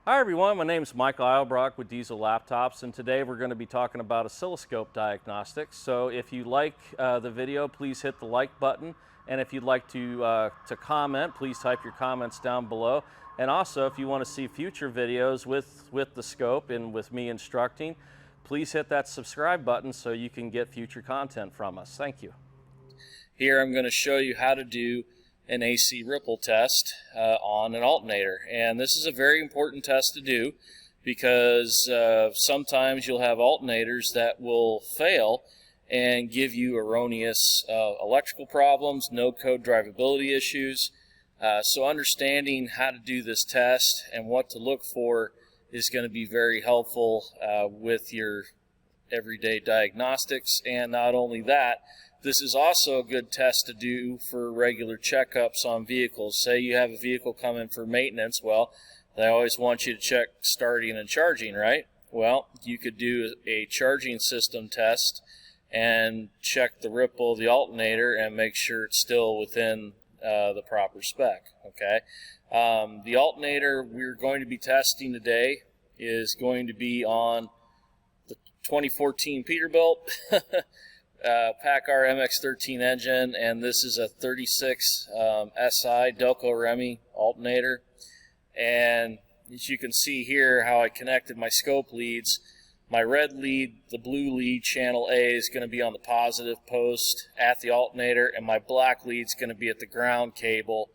Hi everyone, my name is Michael Eilbrock with Diesel Laptops, and today we're going to be talking about oscilloscope diagnostics. So if you like the video, please hit the like button, and if you'd like to comment, please type your comments down below. And also, if you want to see future videos with the scope and with me instructing, please hit that subscribe button so you can get future content from us. Thank you. Here I'm going to show you how to do an AC ripple test on an alternator, and this is a very important test to do because sometimes you'll have alternators that will fail and give you erroneous electrical problems, no code drivability issues. So understanding how to do this test and what to look for is going to be very helpful with your everyday diagnostics. And not only that, this is also a good test to do for regular checkups on vehicles. Say you have a vehicle coming for maintenance. Well, they always want you to check starting and charging, right? Well, you could do a charging system test and check the ripple of the alternator and make sure it's still within the proper spec, okay? The alternator we're going to be testing today is going to be on the 2014 Peterbilt PACCAR MX-13 engine, and this is a 36 SI Delco Remy alternator. And as you can see here how I connected my scope leads, my red lead, the blue lead, channel A, is going to be on the positive post at the alternator, and my black lead is going to be at the ground cable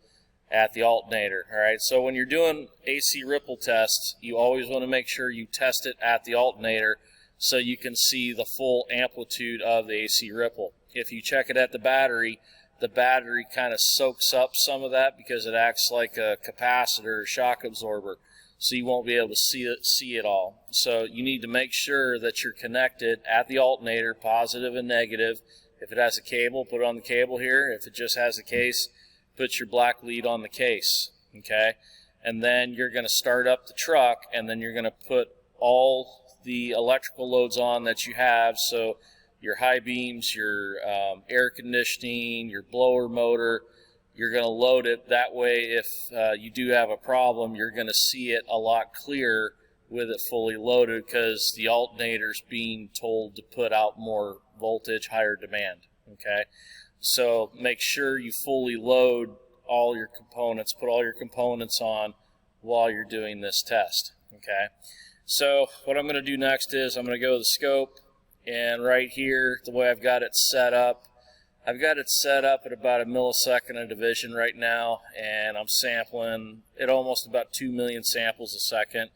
at the alternator. Alright, so when you're doing AC ripple tests, you always want to make sure you test it at the alternator so you can see the full amplitude of the AC ripple. If you check it at the battery kind of soaks up some of that because it acts like a capacitor or shock absorber, so you won't be able to see it all. So you need to make sure that you're connected at the alternator, positive and negative. If it has a cable, put it on the cable here. If it just has a case, put your black lead on the case, okay? And then you're going to start up the truck, and then you're going to put all the electrical loads on that you have, so your high beams, your air conditioning, your blower motor, you're going to load it. That way, if you do have a problem, you're going to see it a lot clearer with it fully loaded because the alternator's being told to put out more voltage, higher demand, okay? So make sure you fully load all your components, put all your components on while you're doing this test, okay? So what I'm going to do next is I'm going to go to the scope, and right here, the way I've got it set up, I've got it set up at about a millisecond of division right now, and I'm sampling at almost about 2 million samples a second,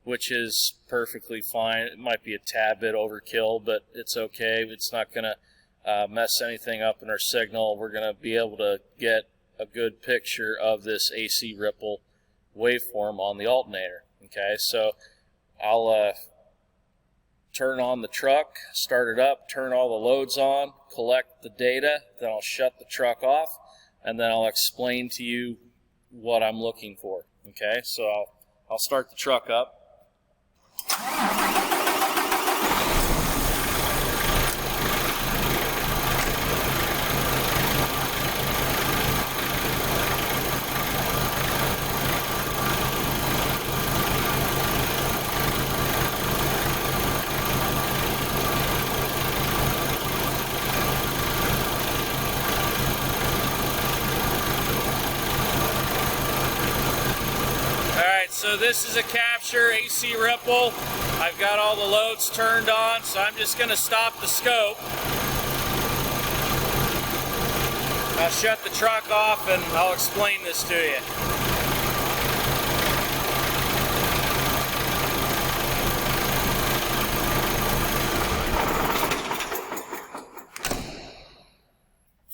which is perfectly fine. It might be a tad bit overkill, but it's okay. It's not going to mess anything up in our signal. We're going to be able to get a good picture of this AC ripple waveform on the alternator, okay? So I'll turn on the truck, start it up, turn all the loads on, collect the data, then I'll shut the truck off, and then I'll explain to you what I'm looking for. Okay, so I'll start the truck up. So this is a capture AC ripple. I've got all the loads turned on, so I'm just going to stop the scope. I'll shut the truck off and I'll explain this to you.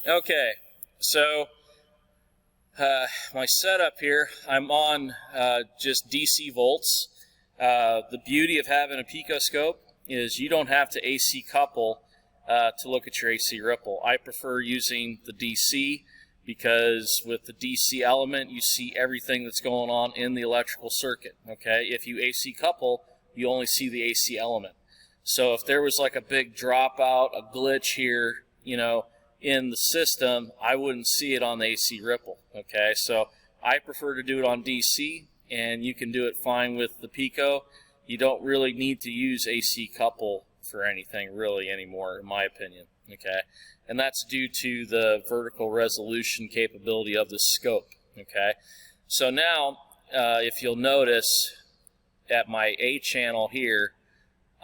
Okay, so my setup here, I'm on just DC volts. The beauty of having a picoscope is you don't have to AC couple to look at your AC ripple. I prefer using the DC because with the DC element you see everything that's going on in the electrical circuit. Okay, if you AC couple, you only see the AC element. So if there was like a big dropout, a glitch here, you know, in the system, I wouldn't see it on the AC ripple. Okay, so I prefer to do it on DC, and you can do it fine with the Pico. You don't really need to use AC couple for anything really anymore, in my opinion. Okay, and that's due to the vertical resolution capability of the scope. Okay, so now if you'll notice at my A channel here,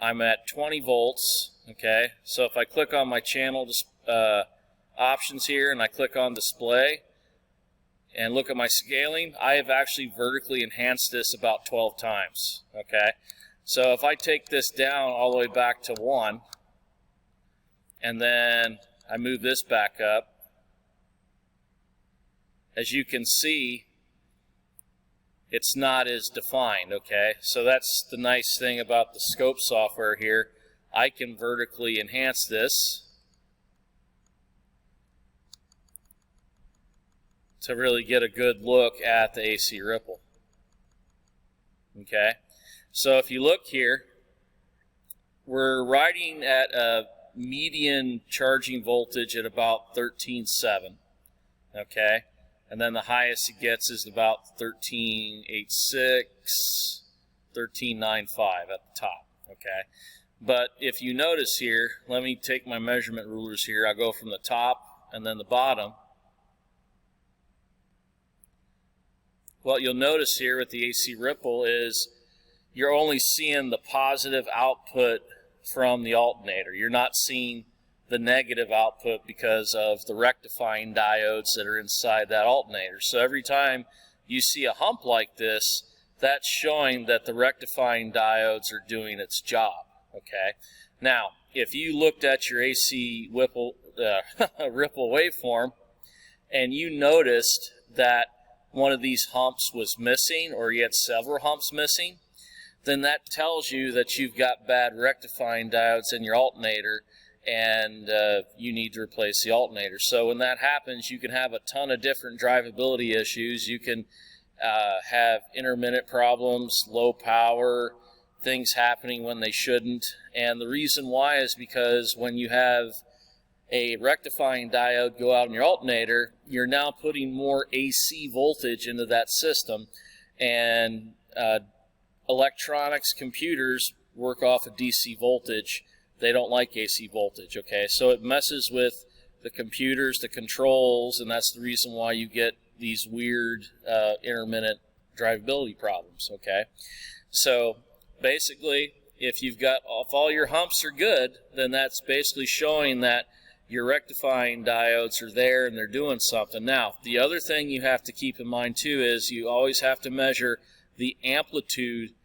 I'm at 20 volts. Okay, so if I click on my channel options here and I click on display and look at my scaling, I have actually vertically enhanced this about 12 times. Okay, so if I take this down all the way back to 1 and then I move this back up, as you can see, it's not as defined. Okay, so that's the nice thing about the scope software here. I can vertically enhance this to really get a good look at the AC ripple. Okay, so if you look here, we're riding at a median charging voltage at about 13.7. Okay, and then the highest it gets is about 13.86, 13.95 at the top. Okay, but if you notice here, let me take my measurement rulers here. I'll go from the top and then the bottom. What you'll notice here with the AC ripple is you're only seeing the positive output from the alternator. You're not seeing the negative output because of the rectifying diodes that are inside that alternator. So every time you see a hump like this, that's showing that the rectifying diodes are doing its job. Okay. Now, if you looked at your AC ripple waveform and you noticed that one of these humps was missing, or you had several humps missing, then that tells you that you've got bad rectifying diodes in your alternator, and you need to replace the alternator. So when that happens, you can have a ton of different drivability issues. You can have intermittent problems, low power, things happening when they shouldn't. And the reason why is because when you have a rectifying diode go out in your alternator, you're now putting more AC voltage into that system, and electronics, computers work off of DC voltage. They don't like AC voltage. Okay, so it messes with the computers, the controls, and that's the reason why you get these weird intermittent drivability problems. Okay, so basically, if all your humps are good, then that's basically showing that your rectifying diodes are there and they're doing something. Now, the other thing you have to keep in mind too is you always have to measure the amplitude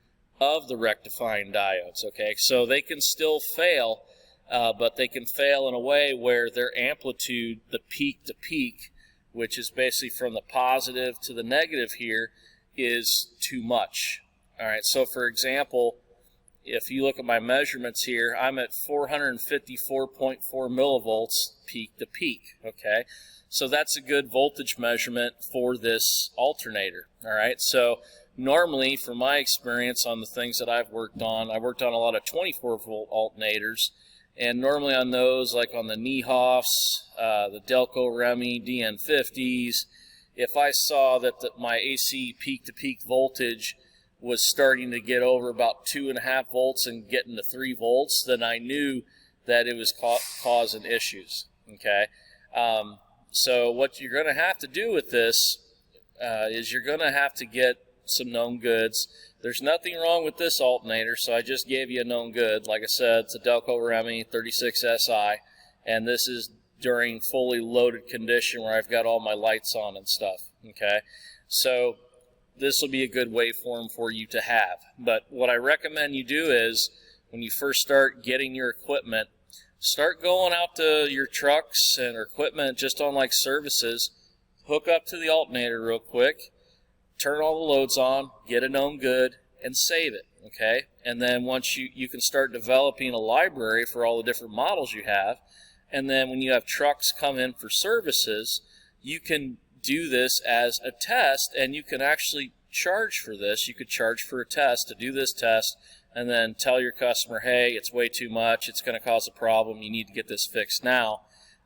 of the rectifying diodes. Okay, so they can still fail, but they can fail in a way where their amplitude, the peak to peak, which is basically from the positive to the negative here, is too much. All right, so for example, if you look at my measurements here, I'm at 454.4 millivolts peak to peak. Okay, so that's a good voltage measurement for this alternator. All right, so normally, from my experience on the things that I've worked on a lot of 24 volt alternators, and normally on those, like on the Niehoffs, the Delco Remy DN50s, if I saw that my AC peak to peak voltage was starting to get over about 2.5 volts and getting to 3 volts, then I knew that it was causing issues. Okay, so what you're going to have to do with this is you're going to have to get some known goods. There's nothing wrong with this alternator, so I just gave you a known good. Like I said, it's a Delco Remy 36SI, and this is during fully loaded condition where I've got all my lights on and stuff. Okay, so this will be a good waveform for you to have. But what I recommend you do is, when you first start getting your equipment, start going out to your trucks and equipment just on like services, hook up to the alternator real quick, turn all the loads on, get a known good, and save it. Okay, and then once you can start developing a library for all the different models you have, and then when you have trucks come in for services, you can do this as a test, and you can actually charge for this. You could charge for a test to do this test, and then tell your customer, hey, it's way too much, it's going to cause a problem, you need to get this fixed now,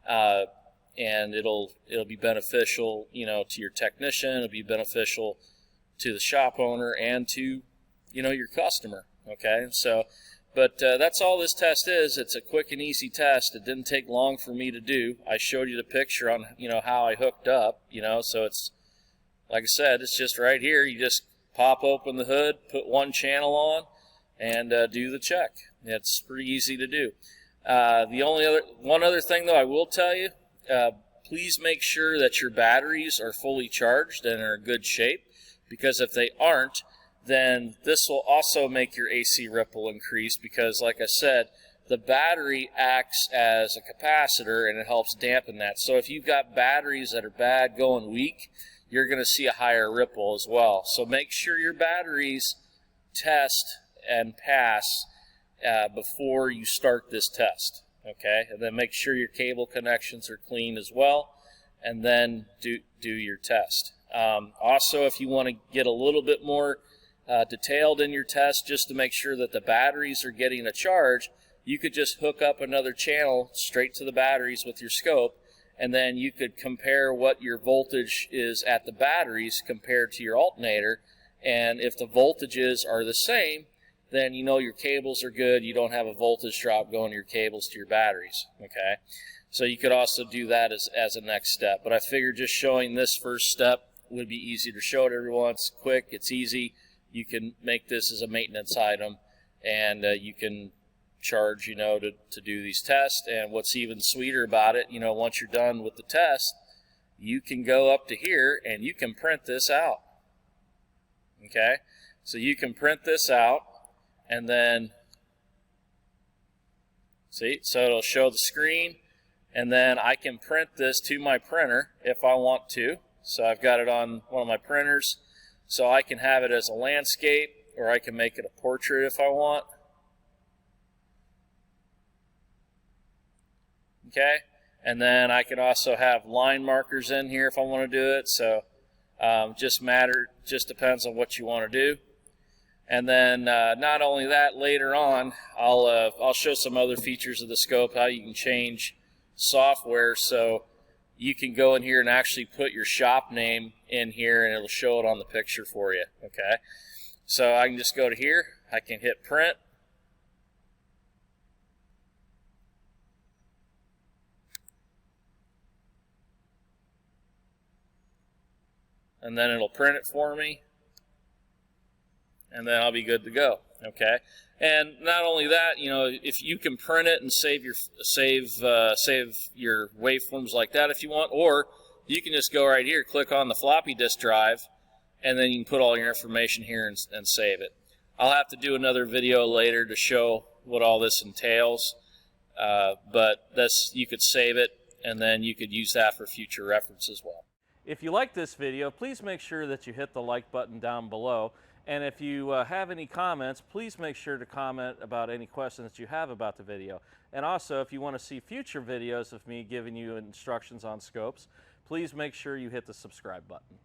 and it'll be beneficial, to your technician. It'll be beneficial to the shop owner and to, you know, your customer. Okay, so, but that's all this test is. It's a quick and easy test. It didn't take long for me to do. I showed you the picture on, you know, how I hooked up, you know, so it's, like I said, it's just right here. You just pop open the hood, put one channel on, and do the check. It's pretty easy to do. One other thing though I will tell you, please make sure that your batteries are fully charged and are in good shape, because if they aren't, then this will also make your AC ripple increase, because like I said, the battery acts as a capacitor and it helps dampen that. So if you've got batteries that are bad going weak, you're going to see a higher ripple as well. So make sure your batteries test and pass before you start this test. Okay, and then make sure your cable connections are clean as well, and then do your test. Also, if you want to get a little bit more detailed in your test, just to make sure that the batteries are getting a charge, you could just hook up another channel straight to the batteries with your scope, and then you could compare what your voltage is at the batteries compared to your alternator, and if the voltages are the same, then you know your cables are good. You don't have a voltage drop going to your cables to your batteries. Okay, so you could also do that as a next step, but I figured just showing this first step would be easy to show to everyone. It's quick, it's easy. You can make this as a maintenance item, and you can charge, you know, to do these tests. And what's even sweeter about it, you know, once you're done with the test, you can go up to here and you can print this out. Okay, so you can print this out, and then see, so it'll show the screen, and then I can print this to my printer if I want to. So I've got it on one of my printers, so I can have it as a landscape, or I can make it a portrait if I want. Okay, and then I can also have line markers in here if I want to do it. So just depends on what you want to do. And then not only that, later on I'll show some other features of the scope, how you can change software, so you can go in here and actually put your shop name in here and it'll show it on the picture for you. Okay, so I can just go to here, I can hit print, and then it'll print it for me, and then I'll be good to go. Okay, and not only that, you know, if you can print it and save your waveforms like that if you want, or you can just go right here, click on the floppy disk drive, and then you can put all your information here and save it. I'll have to do another video later to show what all this entails, but you could save it, and then you could use that for future reference as well. If you like this video, please make sure that you hit the like button down below. And if you have any comments, please make sure to comment about any questions that you have about the video. And also, if you want to see future videos of me giving you instructions on scopes, please make sure you hit the subscribe button.